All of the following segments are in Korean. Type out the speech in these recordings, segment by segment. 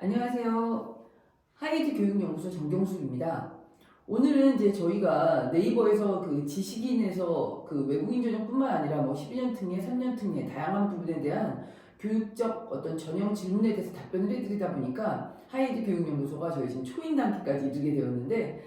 안녕하세요. 하이드 교육연구소 정경숙입니다. 오늘은 이제 저희가 네이버에서 그 지식인에서 그 외국인 전형뿐만 아니라 뭐 12년 특례, 3년 특례 다양한 부분에 대한 교육적 어떤 전형 질문에 대해서 답변을 해드리다 보니까 하이드 교육연구소가 저희 지금 초인 단계까지 이르게 되었는데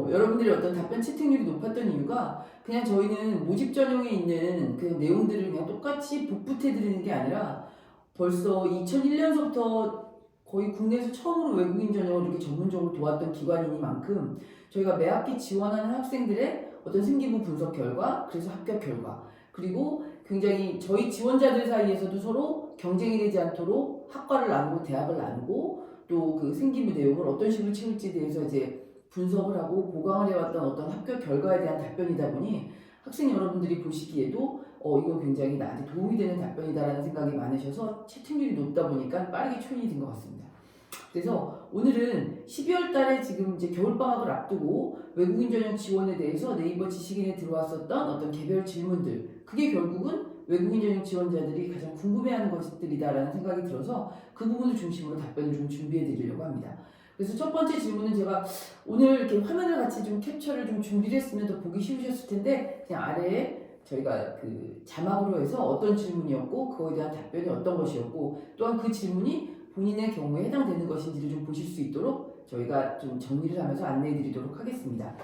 여러분들이 어떤 답변 채택률이 높았던 이유가 그냥 저희는 모집 전형에 있는 그 내용들을 그냥 똑같이 복붙해드리는 게 아니라 벌써 2001년서부터 거의 국내에서 처음으로 외국인 전형을 이렇게 전문적으로 도왔던 기관이니만큼 저희가 매 학기 지원하는 학생들의 어떤 생기부 분석 결과, 그래서 합격 결과, 그리고 굉장히 저희 지원자들 사이에서도 서로 경쟁이 되지 않도록 학과를 나누고 대학을 나누고 또 그 생기부 내용을 어떤 식으로 채울지에 대해서 이제 분석을 하고 보강을 해왔던 어떤 합격 결과에 대한 답변이다 보니 학생 여러분들이 보시기에도 이거 굉장히 나한테 도움이 되는 답변이다라는 생각이 많으셔서 채택률이 높다 보니까 빠르게 초인이 된 것 같습니다. 그래서 오늘은 12월 달에 지금 이제 겨울방학을 앞두고 외국인 전형 지원에 대해서 네이버 지식인에 들어왔었던 어떤 개별 질문들, 그게 결국은 외국인 전형 지원자들이 가장 궁금해하는 것들이다라는 생각이 들어서 그 부분을 중심으로 답변을 좀 준비해 드리려고 합니다. 그래서 첫 번째 질문은 제가 오늘 이렇게 화면을 같이 좀 캡처를 좀 준비를 했으면 더 보기 쉬우셨을 텐데 그냥 아래에 저희가 그 자막으로 해서 어떤 질문이었고 그거에 대한 답변이 어떤 것이었고 또한 그 질문이 본인의 경우에 해당되는 것인지를 좀 보실 수 있도록 저희가 좀 정리를 하면서 안내해 드리도록 하겠습니다.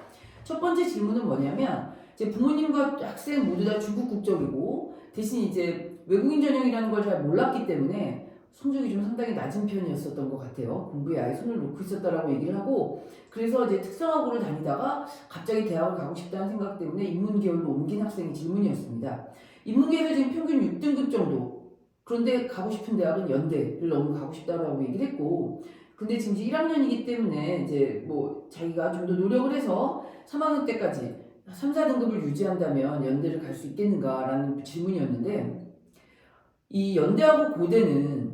첫 번째 질문은 뭐냐면 이제 부모님과 학생 모두 다 중국 국적이고 대신 이제 외국인 전형이라는 걸 잘 몰랐기 때문에 성적이 좀 상당히 낮은 편이었었던 것 같아요. 공부에 아예 손을 놓고 있었다라고 얘기를 하고 그래서 이제 특성화고를 다니다가 갑자기 대학을 가고 싶다는 생각 때문에 인문계열로 옮긴 학생의 질문이었습니다. 인문계에서 지금 평균 6등급 정도 그런데 가고 싶은 대학은 연대를 너무 가고 싶다라고 얘기를 했고 근데 지금 이제 1학년이기 때문에 이제 뭐 자기가 좀 더 노력을 해서 3학년 때까지 3, 4등급을 유지한다면 연대를 갈 수 있겠는가라는 질문이었는데 이 연대하고 고대는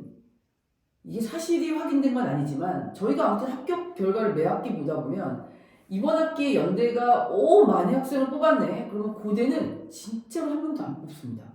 이게 사실이 확인된 건 아니지만 저희가 아무튼 합격 결과를 매 학기 보다 보면 이번 학기에 연대가 많이 학생을 뽑았네. 그러면 고대는 진짜로 한 명도 안 뽑습니다.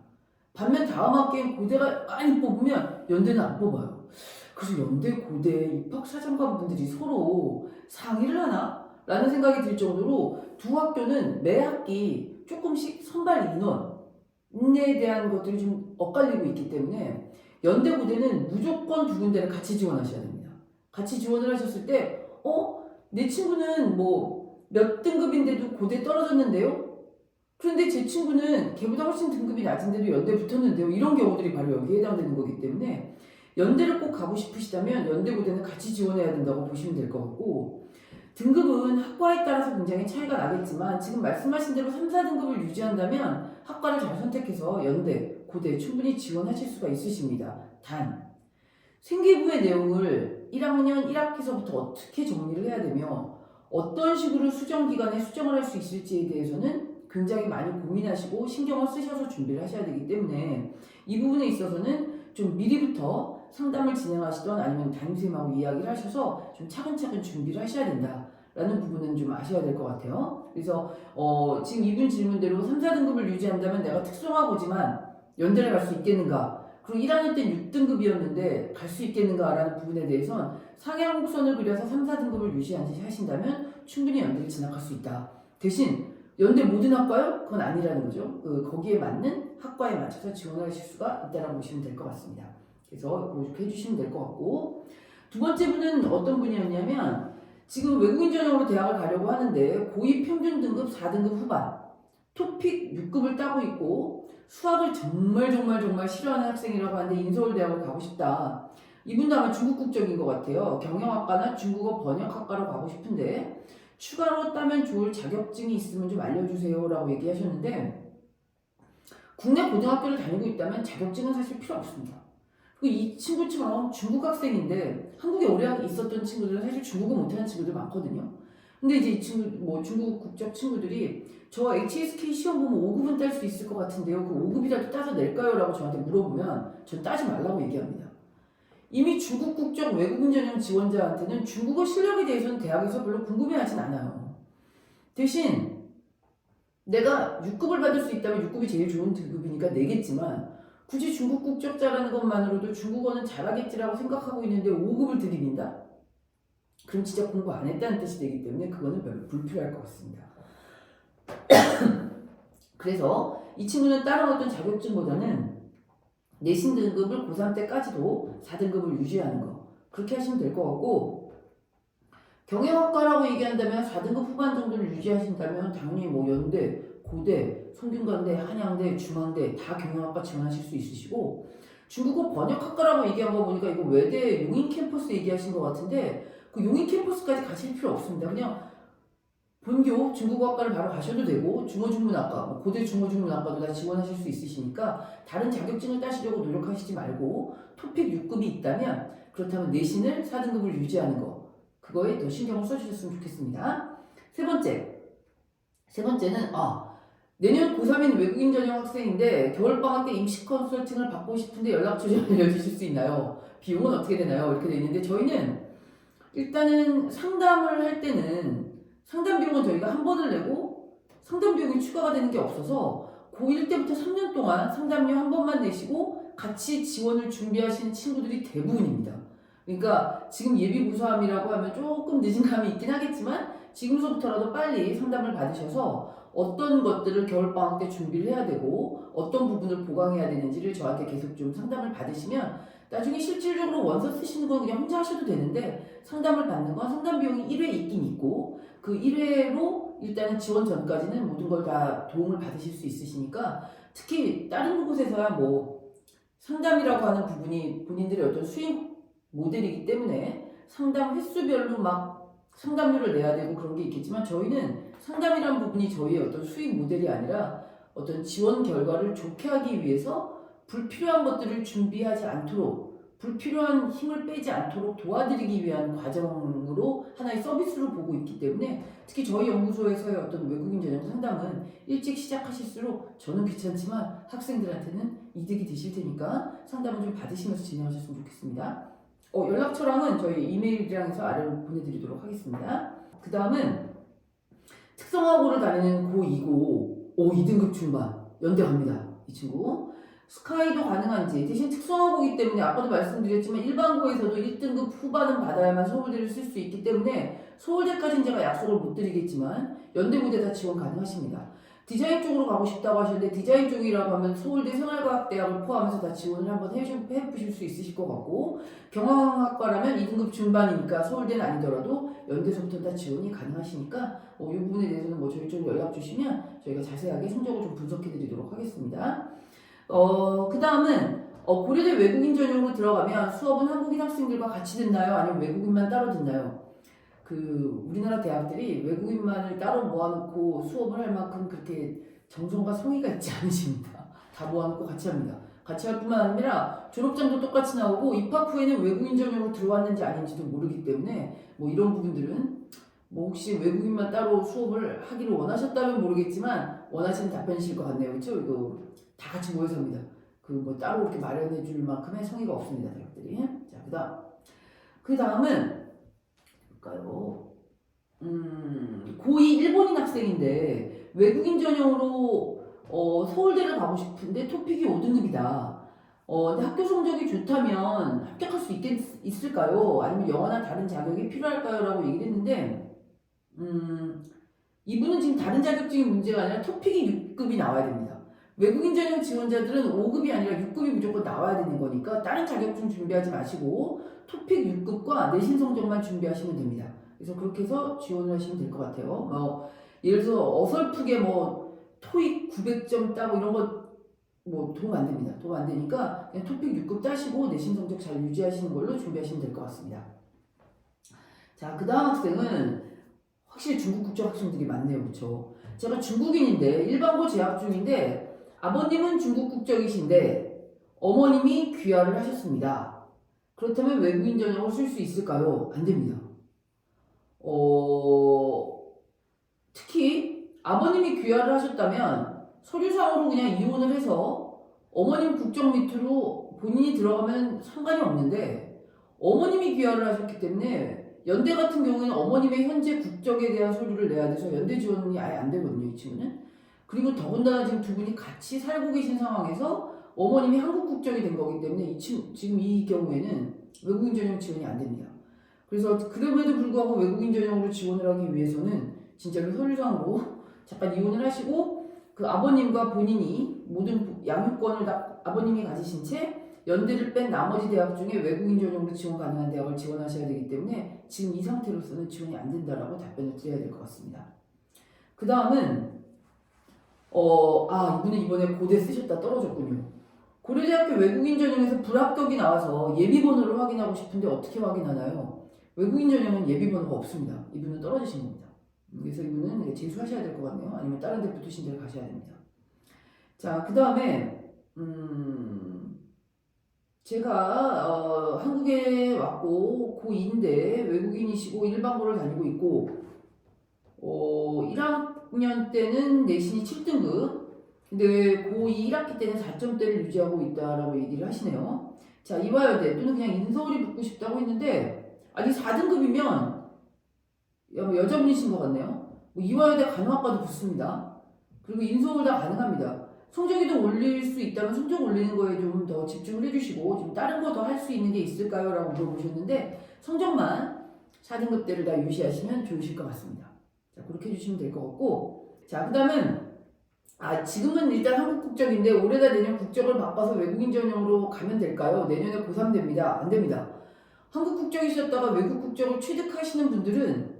반면 다음 학기엔 고대가 많이 뽑으면 연대는 안 뽑아요. 그래서 연대, 고대 입학사정관분들이 서로 상의를 하나? 라는 생각이 들 정도로 두 학교는 매 학기 조금씩 선발 인원에 대한 것들이 좀 엇갈리고 있기 때문에 연대, 고대는 무조건 두 군데를 같이 지원하셔야 됩니다. 같이 지원을 하셨을 때 내 친구는 뭐 몇 등급인데도 고대 떨어졌는데요? 그런데 제 친구는 걔보다 훨씬 등급이 낮은데도 연대 붙었는데요. 이런 경우들이 바로 여기에 해당되는 거기 때문에 연대를 꼭 가고 싶으시다면 연대 고대는 같이 지원해야 된다고 보시면 될 것 같고 등급은 학과에 따라서 굉장히 차이가 나겠지만 지금 말씀하신 대로 3, 4등급을 유지한다면 학과를 잘 선택해서 연대, 고대 충분히 지원하실 수가 있으십니다. 단 생기부의 내용을 1학년 1학기서부터 어떻게 정리를 해야 되며 어떤 식으로 수정 기간에 수정을 할 수 있을지에 대해서는 굉장히 많이 고민하시고 신경을 쓰셔서 준비를 하셔야 되기 때문에 이 부분에 있어서는 좀 미리부터 상담을 진행하시던 아니면 담임선생님하고 이야기를 하셔서 좀 차근차근 준비를 하셔야 된다라는 부분은 좀 아셔야 될 것 같아요. 그래서 지금 이분 질문대로 3, 4등급을 유지한다면 내가 특성화고지만 연대를 갈 수 있겠는가? 그리고 1학년 때 6등급이었는데 갈 수 있겠는가라는 부분에 대해서는 상향곡선을 그려서 3, 4등급을 유지하신다면 충분히 연대를 진학할 수 있다. 대신 연대 모든 학과요? 그건 아니라는 거죠. 거기에 맞는 학과에 맞춰서 지원을 하실 수가 있다고 보시면 될 것 같습니다. 그래서 그렇게 해주시면 될 것 같고 두 번째 분은 어떤 분이었냐면 지금 외국인 전형으로 대학을 가려고 하는데 고2 평균 등급 4등급 후반 토픽 6급을 따고 있고 수학을 정말 싫어하는 학생이라고 하는데 인서울대학을 가고 싶다. 이분도 아마 중국 국적인 것 같아요. 경영학과나 중국어 번역학과로 가고 싶은데 추가로 따면 좋을 자격증이 있으면 좀 알려주세요 라고 얘기하셨는데 국내 고등학교를 다니고 있다면 자격증은 사실 필요 없습니다. 그리고 이 친구처럼 중국 학생인데 한국에 오래 있었던 친구들은 사실 중국어 못하는 친구들 많거든요. 근데 이제 이 친구 뭐 중국 국적 친구들이 저 HSK 시험 보면 5급은 딸 수 있을 것 같은데요. 그 5급이라도 따서 낼까요? 라고 저한테 물어보면 전 따지 말라고 얘기합니다. 이미 중국 국적 외국인 전형 지원자한테는 중국어 실력에 대해서는 대학에서 별로 궁금해하진 않아요. 대신 내가 6급을 받을 수 있다면 6급이 제일 좋은 등급이니까 내겠지만 굳이 중국 국적자라는 것만으로도 중국어는 잘하겠지라고 생각하고 있는데 5급을 들이민다? 그럼 진짜 공부 안 했다는 뜻이 되기 때문에 그거는 별로 불필요할 것 같습니다. 그래서 이 친구는 다른 어떤 자격증보다는 내신 등급을 고3 때까지도 4등급을 유지하는 거, 그렇게 하시면 될 것 같고, 경영학과라고 얘기한다면 4등급 후반 정도를 유지하신다면 당연히 뭐 연대, 고대, 성균관대, 한양대, 중앙대 다 경영학과 지원하실 수 있으시고, 중국어 번역학과라고 얘기한 거 보니까 이거 외대 용인 캠퍼스 얘기하신 것 같은데 그 용인 캠퍼스까지 가실 필요 없습니다. 그냥 본교 중국어학과를 바로 가셔도 되고 중어중문학과, 고대 중어중문학과도 다 지원하실 수 있으시니까 다른 자격증을 따시려고 노력하시지 말고 토픽 6급이 있다면 그렇다면 내신을 4등급을 유지하는 거, 그거에 더 신경을 써주셨으면 좋겠습니다. 세 번째는 내년 고3인 외국인 전형 학생인데 겨울방학 때 임시 컨설팅을 받고 싶은데 연락처 좀 알려주실 수 있나요? 비용은 어떻게 되나요? 이렇게 돼 있는데 저희는 일단은 상담을 할 때는 상담 비용은 저희가 한 번을 내고 상담 비용이 추가가 되는 게 없어서 고1 때부터 3년 동안 상담료 한 번만 내시고 같이 지원을 준비하시는 친구들이 대부분입니다. 그러니까 지금 예비고사함이라고 하면 조금 늦은 감이 있긴 하겠지만 지금서부터라도 빨리 상담을 받으셔서 어떤 것들을 겨울방학 때 준비를 해야 되고 어떤 부분을 보강해야 되는지를 저한테 계속 좀 상담을 받으시면 나중에 실질적으로 원서 쓰시는 건 그냥 혼자 하셔도 되는데 상담을 받는 건 상담 비용이 1회 있긴 있고 그 1회로 일단은 지원 전까지는 모든 걸 다 도움을 받으실 수 있으시니까 특히 다른 곳에서야 뭐 상담이라고 하는 부분이 본인들의 어떤 수익 모델이기 때문에 상담 횟수별로 막 상담료를 내야 되고 그런 게 있겠지만 저희는 상담이라는 부분이 저희의 어떤 수익 모델이 아니라 어떤 지원 결과를 좋게 하기 위해서 불필요한 것들을 준비하지 않도록 불필요한 힘을 빼지 않도록 도와드리기 위한 과정으로 하나의 서비스로 보고 있기 때문에 특히 저희 연구소에서의 어떤 외국인 전형 상담은 일찍 시작하실수록 저는 귀찮지만 학생들한테는 이득이 되실 테니까 상담을 좀 받으시면서 진행하셨으면 좋겠습니다. 연락처랑은 저희 이메일이랑 해서 아래로 보내드리도록 하겠습니다. 그 다음은 특성화고를 다니는 고2고 2등급 중반 연대 갑니다. 이 친구 스카이도 가능한지 대신 특성화고이기 때문에 아까도 말씀드렸지만 일반고에서도 1등급 후반은 받아야만 서울대를 쓸 수 있기 때문에 서울대까지는 제가 약속을 못 드리겠지만 연대고대 다 지원 가능하십니다. 디자인 쪽으로 가고 싶다고 하셨는데 디자인 쪽이라고 하면 서울대 생활과학대학을 포함해서 다 지원을 한번 해보실 수 있으실 것 같고 경영학과라면 2등급 중반이니까 서울대는 아니더라도 연대서부터 다 지원이 가능하시니까 이 부분에 대해서는 뭐 저희 쪽으로 연락 주시면 저희가 자세하게 성적을 좀 분석해 드리도록 하겠습니다. 그 다음은 고려대 외국인 전형으로 들어가면 수업은 한국인 학생들과 같이 듣나요? 아니면 외국인만 따로 듣나요? 우리나라 대학들이 외국인만을 따로 모아놓고 수업을 할 만큼 그렇게 정성과 성의가 있지 않으십니다. 다 모아놓고 같이 합니다. 같이 할 뿐만 아니라 졸업장도 똑같이 나오고 입학 후에는 외국인 전형으로 들어왔는지 아닌지도 모르기 때문에 뭐 이런 부분들은 뭐 혹시 외국인만 따로 수업을 하기를 원하셨다면 모르겠지만 원하시는 답변이실 것 같네요. 그렇죠? 이거 다 같이 모여서 합니다. 뭐 따로 이렇게 마련해 줄 만큼의 성의가 없습니다. 대학들이. 자, 그 다음은 볼까요? 고2 일본인 학생인데 외국인 전형으로 서울대를 가고 싶은데 토픽이 5등급이다. 근데 학교 성적이 좋다면 합격할 수 있을까요? 아니면 영어나 다른 자격이 필요할까요? 라고 얘기를 했는데 이분은 지금 다른 자격증이 문제가 아니라 토픽이 6급이 나와야 됩니다. 외국인 전형 지원자들은 5급이 아니라 6급이 무조건 나와야 되는 거니까 다른 자격증 준비하지 마시고 토픽 6급과 내신 성적만 준비하시면 됩니다. 그래서 그렇게 해서 지원을 하시면 될 것 같아요. 예를 들어서 어설프게 토익 900점 따고 이런 거 도움 안 됩니다. 도움 안 되니까 그냥 토픽 6급 따시고 내신 성적 잘 유지하시는 걸로 준비하시면 될 것 같습니다. 자, 그 다음 학생은 확실히 중국 국적 학생들이 많네요. 그렇죠? 제가 중국인인데 일반고 재학 중인데 아버님은 중국 국적이신데 어머님이 귀화를 하셨습니다. 그렇다면 외국인 전형을 쓸 수 있을까요? 안 됩니다. 특히 아버님이 귀화를 하셨다면 서류상으로 그냥 이혼을 해서 어머님 국적 밑으로 본인이 들어가면 상관이 없는데 어머님이 귀화를 하셨기 때문에 연대 같은 경우에는 어머님의 현재 국적에 대한 서류를 내야 돼서 연대 지원이 아예 안 되거든요. 이 친구는. 그리고 더군다나 지금 두 분이 같이 살고 계신 상황에서 어머님이 한국 국적이 된 거기 때문에 지금 이 경우에는 외국인 전형 지원이 안 됩니다. 그래서 그럼에도 불구하고 외국인 전형으로 지원을 하기 위해서는 진짜로 서류상으로 잠깐 이혼을 하시고 그 아버님과 본인이 모든 양육권을 다 아버님이 가지신 채 연대를 뺀 나머지 대학 중에 외국인 전형으로 지원 가능한 대학을 지원하셔야 되기 때문에 지금 이 상태로서는 지원이 안 된다라고 답변을 드려야 될 것 같습니다. 그 다음은 이분은 이번에 고대 쓰셨다 떨어졌군요. 고려대학교 외국인 전형에서 불합격이 나와서 예비번호를 확인하고 싶은데 어떻게 확인하나요? 외국인 전형은 예비번호가 없습니다. 이분은 떨어지신 겁니다. 그래서 이분은 재수하셔야 될 것 같네요. 아니면 다른 데 붙으신 데를 가셔야 됩니다. 자, 그 다음에 제가 한국에 왔고 고2인데 외국인이시고 일반고를 다니고 있고 1학년 때는 내신이 7등급 근데 고2 1학기 때는 4점대를 유지하고 있다라고 얘기를 하시네요. 자, 이화여대 또는 그냥 인서울이 붙고 싶다고 했는데 아직 4등급이면 여자분이신 것 같네요. 이화여대 간호학과도 붙습니다. 그리고 인서울 다 가능합니다. 성적이 더 올릴 수 있다면 성적 올리는 거에 좀 더 집중을 해주시고 좀 다른 거 더 할 수 있는 게 있을까요? 라고 물어보셨는데 성적만 4등급대를 다 유지하시면 좋으실 것 같습니다. 자, 그렇게 해주시면 될 것 같고 자, 그 다음은 지금은 일단 한국 국적인데 올해다 내년 국적을 바꿔서 외국인 전형으로 가면 될까요? 내년에 고3 됩니다. 안 됩니다. 한국 국적이셨다가 외국 국적을 취득하시는 분들은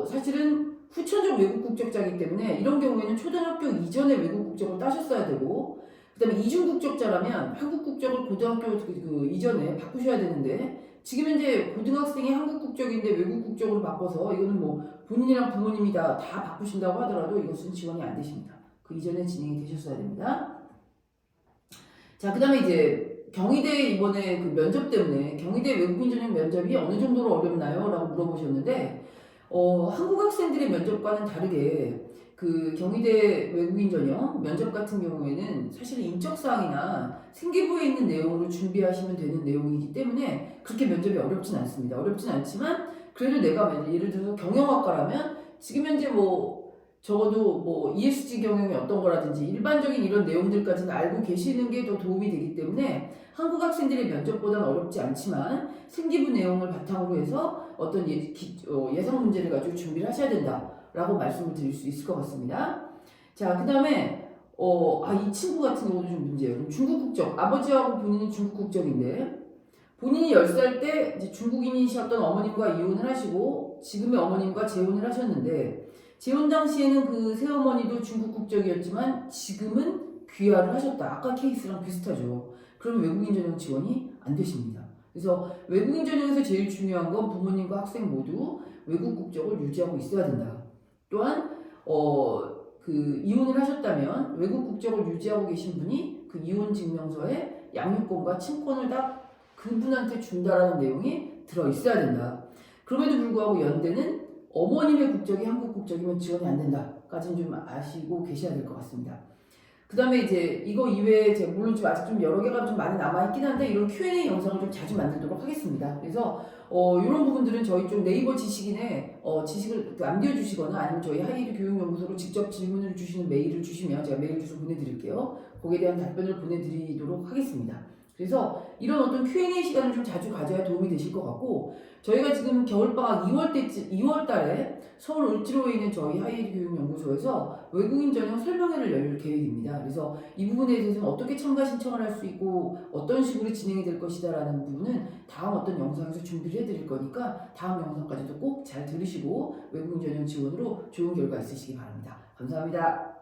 사실은 후천적 외국 국적자이기 때문에 이런 경우에는 초등학교 이전에 외국 국적을 따셨어야 되고 그 다음에 이중 국적자라면 한국 국적을 고등학교 이전에 바꾸셔야 되는데 지금 현재 고등학생이 한국 국적인데 외국 국적으로 바꿔서 이거는 뭐 본인이랑 부모님이 다 바꾸신다고 하더라도 이것은 지원이 안 되십니다. 그 이전에 진행이 되셨어야 됩니다. 자, 그 다음에 이제 경희대 이번에 그 면접 때문에 경희대 외국인 전형 면접이 어느 정도로 어렵나요? 라고 물어보셨는데 한국 학생들의 면접과는 다르게 그 경희대 외국인 전형 면접 같은 경우에는 사실 인적사항이나 생기부에 있는 내용으로 준비하시면 되는 내용이기 때문에 그렇게 면접이 어렵진 않습니다. 어렵진 않지만 그래도 내가 예를 들어서 경영학과라면 지금 현재 적어도 ESG 경영이 어떤 거라든지 일반적인 이런 내용들까지는 알고 계시는 게 더 도움이 되기 때문에 한국 학생들의 면접보다는 어렵지 않지만 생기부 내용을 바탕으로 해서 어떤 예상 문제를 가지고 준비를 하셔야 된다라고 말씀을 드릴 수 있을 것 같습니다. 자, 그 다음에 이 친구 같은 경우도 좀 문제예요. 중국 국적, 아버지하고 본인은 중국 국적인데 본인이 10살 때 이제 중국인이셨던 어머님과 이혼을 하시고 지금의 어머님과 재혼을 하셨는데 재혼 당시에는 그 새어머니도 중국 국적이었지만 지금은 귀화를 하셨다. 아까 케이스랑 비슷하죠. 그러면 외국인 전형 지원이 안 되십니다. 그래서 외국인 전형에서 제일 중요한 건 부모님과 학생 모두 외국 국적을 유지하고 있어야 된다. 또한 이혼을 하셨다면 외국 국적을 유지하고 계신 분이 그 이혼 증명서에 양육권과 친권을 다 그분한테 준다라는 내용이 들어 있어야 된다. 그럼에도 불구하고 연대는 어머님의 국적이 한국 국적이면 지원이 안 된다까지는 좀 아시고 계셔야 될 것 같습니다. 그 다음에 이제 이거 이외에 제가 물론 좀 아직 좀 여러 개가 좀 많이 남아있긴 한데 이런 Q&A 영상을 좀 자주 만들도록 하겠습니다. 그래서 이런 부분들은 저희 좀 네이버 지식인에 지식을 남겨주시거나 아니면 저희 하이에듀 교육연구소로 직접 질문을 주시는 메일을 주시면 제가 메일 주소 보내드릴게요. 거기에 대한 답변을 보내드리도록 하겠습니다. 그래서 이런 어떤 Q&A 시간을 좀 자주 가져야 도움이 되실 것 같고 저희가 지금 겨울방학 2월 달에 서울 을지로에 있는 저희 하이에듀 교육연구소에서 외국인 전형 설명회를 열 계획입니다. 그래서 이 부분에 대해서는 어떻게 참가 신청을 할 수 있고 어떤 식으로 진행이 될 것이다 라는 부분은 다음 어떤 영상에서 준비를 해드릴 거니까 다음 영상까지도 꼭 잘 들으시고 외국인 전형 지원으로 좋은 결과 있으시기 바랍니다. 감사합니다.